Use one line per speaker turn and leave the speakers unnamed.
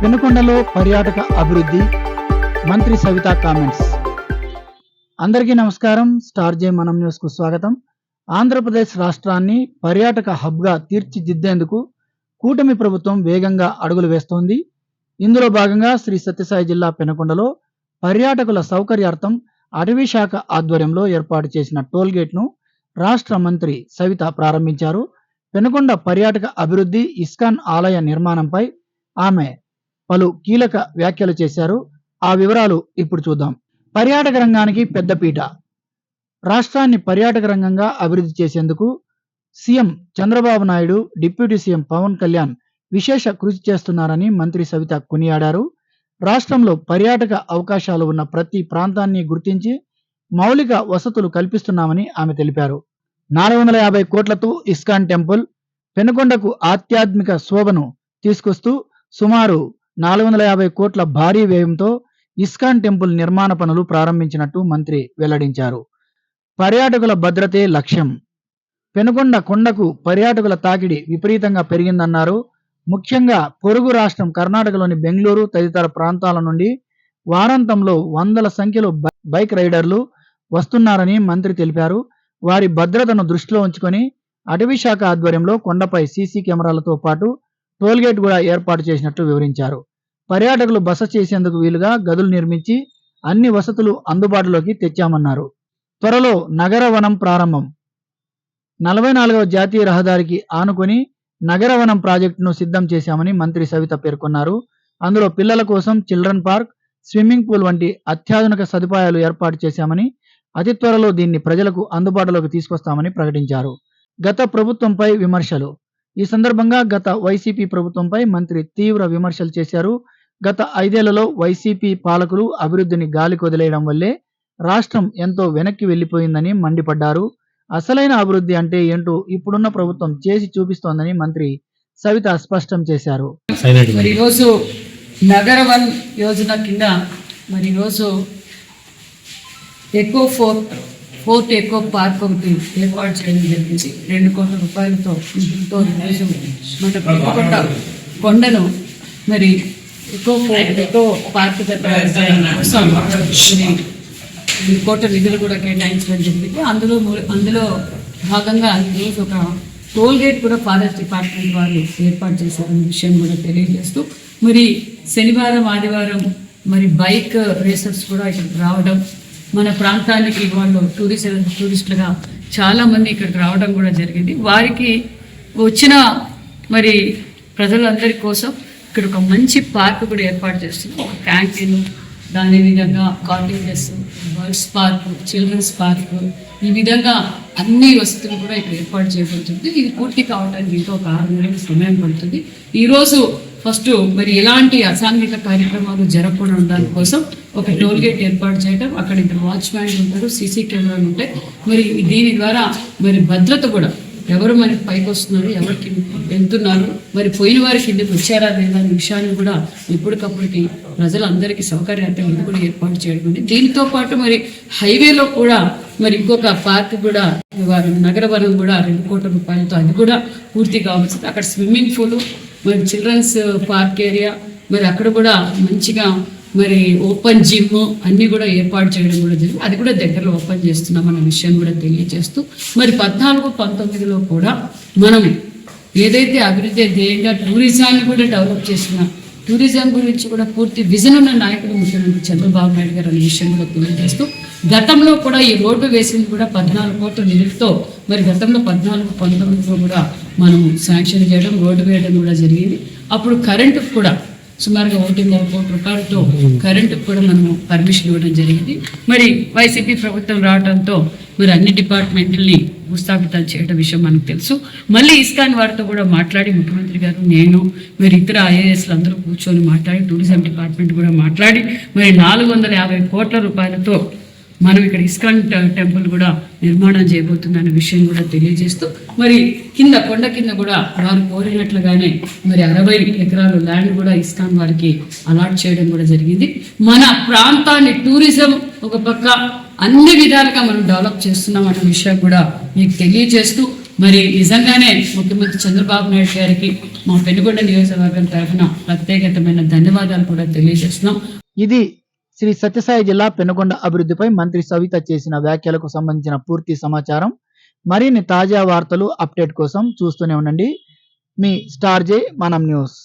పెనుకొండలో పర్యాటక అభివృద్ధి, మంత్రి సవిత కామెంట్స్. అందరికీ నమస్కారం. స్టార్ జే మనం న్యూస్ కు స్వాగతం. ఆంధ్రప్రదేశ్ రాష్ట్రాన్ని పర్యాటక హబ్ గా తీర్చిదిద్దేందుకు కూటమి ప్రభుత్వం వేగంగా అడుగులు వేస్తోంది. ఇందులో భాగంగా శ్రీ సత్యసాయి జిల్లా పెనుకొండలో పర్యాటకుల సౌకర్యార్థం అటవీ శాఖ ఆధ్వర్యంలో ఏర్పాటు చేసిన టోల్ గేట్ ను రాష్ట్ర మంత్రి సవిత ప్రారంభించారు. పెనుకొండ పర్యాటక అభివృద్ధి, ఇస్కాన్ ఆలయ నిర్మాణంపై ఆమె పలు కీలక వ్యాఖ్యలు చేశారు. ఆ వివరాలు ఇప్పుడు చూద్దాం. పర్యాటక రంగానికి పెద్దపీట. రాష్ట్రాన్ని పర్యాటక రంగంగా అభివృద్ధి చేసేందుకు CM Chandrababu Naidu, deputy CM Pawan Kalyan విశేష కృషి చేస్తున్నారని మంత్రి సవిత కొనియాడారు. రాష్ట్రంలో పర్యాటక అవకాశాలు ఉన్న ప్రతి ప్రాంతాన్ని గుర్తించి మౌలిక వసతులు కల్పిస్తున్నామని ఆమె తెలిపారు. 450 కోట్లతో ఇస్కాన్ టెంపుల్ పెనుకొండకు ఆధ్యాత్మిక శోభను తీసుకొస్తూ సుమారు 450 కోట్ల భారీ వ్యయంతో ఇస్కాన్ టెంపుల్ నిర్మాణ పనులు ప్రారంభించినట్టు మంత్రి వెల్లడించారు. పర్యాటకుల భద్రతే లక్ష్యం. పెనుకొండ కొండకు పర్యాటకుల తాకిడి విపరీతంగా పెరిగిందన్నారు. ముఖ్యంగా పొరుగు రాష్ట్రం కర్ణాటకలోని బెంగళూరు తదితర ప్రాంతాల నుండి వారాంతంలో వందల సంఖ్యలో బైక్ రైడర్లు వస్తున్నారని మంత్రి తెలిపారు. వారి భద్రతను దృష్టిలో ఉంచుకొని అటవీ శాఖ ఆధ్వర్యంలో కొండపై సీసీ కెమెరాలతో పాటు టోల్గేట్ కూడా ఏర్పాటు చేసినట్లు వివరించారు. పర్యాటకులు బస చేసేందుకు వీలుగా గదులు నిర్మించి అన్ని వసతులు అందుబాటులోకి తెచ్చామన్నారు. త్వరలో నగర వనం ప్రారంభం. 44వ జాతీయ రహదారికి ఆనుకొని నగర వనం ప్రాజెక్టును సిద్ధం చేశామని మంత్రి సవిత పేర్కొన్నారు. అందులో పిల్లల కోసం చిల్డ్రన్ పార్క్, స్విమ్మింగ్ పూల్ వంటి అత్యాధునిక సదుపాయాలు ఏర్పాటు చేశామని, అతి త్వరలో దీన్ని ప్రజలకు అందుబాటులోకి తీసుకొస్తామని ప్రకటించారు. గత ప్రభుత్వంపై విమర్శలు. ఈ సందర్భంగా గత వైసీపీ ప్రభుత్వంపై మంత్రి తీవ్ర విమర్శలు చేశారు. గత 5 ఏళ్లలో వైసీపీ పాలకులు అభివృద్ధిని గాలి కొదిలేయడం వల్లే రాష్ట్రం ఎంతో వెనక్కి వెళ్లిపోయిందని మండిపడ్డారు. అసలైన అభివృద్ధి అంటే ఏంటో ఇప్పుడున్న ప్రభుత్వం చేసి చూపిస్తోందని మంత్రి సవిత స్పష్టం చేశారు.
ఈరోజు నగర వన్ యోజన కింద మరి ఈరోజు ఫోర్త్ ఎకో పార్క్ ఒకటి ఏర్పాటు చేయడం జరిగింది. 2 కోట్ల రూపాయలతో ఈరోజు మన పెనుకొండ కొండను మరి ఎకో పార్క్ కోసం 2 కోట్ల నిధులు కూడా కేటాయించడం జరిగింది. అందులో భాగంగా ఈరోజు ఒక టోల్ గేట్ కూడా ఫారెస్ట్ డిపార్ట్మెంట్ వారు ఏర్పాటు చేశారనే విషయం కూడా తెలియజేస్తూ, మరి శనివారం ఆదివారం మరి బైక్ రేసర్స్ కూడా ఇక్కడికి రావడం, మన ప్రాంతానికి వాళ్ళు టూరిస్టులుగా చాలామంది ఇక్కడికి రావడం కూడా జరిగింది. వారికి వచ్చిన మరి ప్రజలందరి కోసం ఇక్కడ ఒక మంచి పార్క్ కూడా ఏర్పాటు చేస్తున్నాం. ఒక క్యాంటీన్, దాని విధంగా cottages, birds park, children's park, ఈ విధంగా అన్ని వసతులు కూడా ఇక్కడ ఏర్పాటు చేయబడుతుంది. ఇది పూర్తి కావడానికి ఇంకా ఒక 6 నెలల సమయం పడుతుంది. ఈరోజు ఫస్ట్ మరి ఎలాంటి అసాంఘిక కార్యక్రమాలు జరగకుండా ఉండడం కోసం ఒక టోల్ గేట్ ఏర్పాటు చేయడం, అక్కడ 2 వాచ్మ్యాన్లు ఉంటారు, సీసీ కెమెరాలు ఉంటాయి. మరి దీని ద్వారా మరి భద్రత కూడా, ఎవరు మనకి పైకి వస్తున్నారు, ఎవరికి వెళ్తున్నారు, మరి పోయిన వారి కిందకి వచ్చారా లేదా అనే విషయాన్ని కూడా ఎప్పటికప్పటికి ప్రజలందరికీ సౌకర్యార్థం ఇది కూడా ఏర్పాటు చేయడం ఉంది. దీంతో పాటు మరి హైవేలో కూడా మరి ఇంకొక పార్క్ కూడా నగర వనం కూడా 2 కోట్ల రూపాయలతో అది కూడా పూర్తి కావచ్చు. అక్కడ స్విమ్మింగ్ పూల్, మరి చిల్డ్రన్స్ పార్క్ ఏరియా, మరి అక్కడ కూడా మంచిగా మరి ఓపెన్ జిమ్ అన్నీ కూడా ఏర్పాటు చేయడం కూడా జరిగింది. అది కూడా దగ్గరలో ఓపెన్ చేస్తున్నాం అన్న విషయం కూడా తెలియజేస్తూ, మరి 14-19లో కూడా మనం ఏదైతే అభివృద్ధి ధ్యేయంగా టూరిజాన్ని కూడా డెవలప్ చేస్తున్నాం, టూరిజం గురించి కూడా పూర్తి విజన్ ఉన్న నాయకుడు ముఖ్యమంత్రి చంద్రబాబు నాయుడు గారు అనే విషయం కూడా తెలియజేస్తూ, గతంలో కూడా ఈ రోడ్డు వేసింది కూడా 14 కోట్ల నిధులతో, మరి గతంలో 14-19లో కూడా మనం శాంక్షన్ చేయడం, రోడ్డు వేయడం కూడా జరిగింది. అప్పుడు కరెంటుకు కూడా సుమారుగా 1.5 కోట్ల రూపాయలతో కరెంటుకు కూడా మనము పర్మిషన్ ఇవ్వడం జరిగింది. మరి వైసీపీ ప్రభుత్వం రావడంతో మరి అన్ని డిపార్ట్మెంట్లని భూస్థాపితాలు చేయడం విషయం మనకు తెలుసు. మళ్ళీ ఇస్కాన్ వారితో కూడా మాట్లాడి ముఖ్యమంత్రి గారు, నేను, మరి ఇతర ఐఏఎస్లు అందరూ కూర్చొని మాట్లాడి, టూరిజం డిపార్ట్మెంట్ కూడా మాట్లాడి మరి 450 కోట్ల రూపాయలతో మనం ఇక్కడ ఇస్కాన్ టెంపుల్ కూడా నిర్మాణం చేయబోతుందనే విషయం కూడా తెలియజేస్తూ, మరి కొండ కింద కూడా వారు కోరినట్లుగానే మరి 60 ఎకరాలు ల్యాండ్ కూడా ఇస్కాన్ వారికి అలాట్ చేయడం కూడా జరిగింది. మన ప్రాంతాన్ని టూరిజం ఒక పక్క అన్ని విధాలుగా మనం డెవలప్ చేస్తున్నాం అన్న విషయం కూడా మీకు తెలియజేస్తూ, మరి నిజంగానే ముఖ్యమంత్రి చంద్రబాబు నాయుడు గారికి మా పెనుగొండ నియోజకవర్గం తరఫున ప్రత్యేకమైన ధన్యవాదాలు కూడా తెలియజేస్తున్నాం.
ఇది శ్రీ సత్యసాయి జిల్లా పెనుగొండ అభివృద్ధిపై మంత్రి సవిత చేసిన వ్యాఖ్యలకు సంబంధించిన పూర్తి సమాచారం. మరిన్ని తాజా వార్తలు అప్డేట్ కోసం చూస్తూనే ఉండండి మీ స్టార్ జే మనం న్యూస్.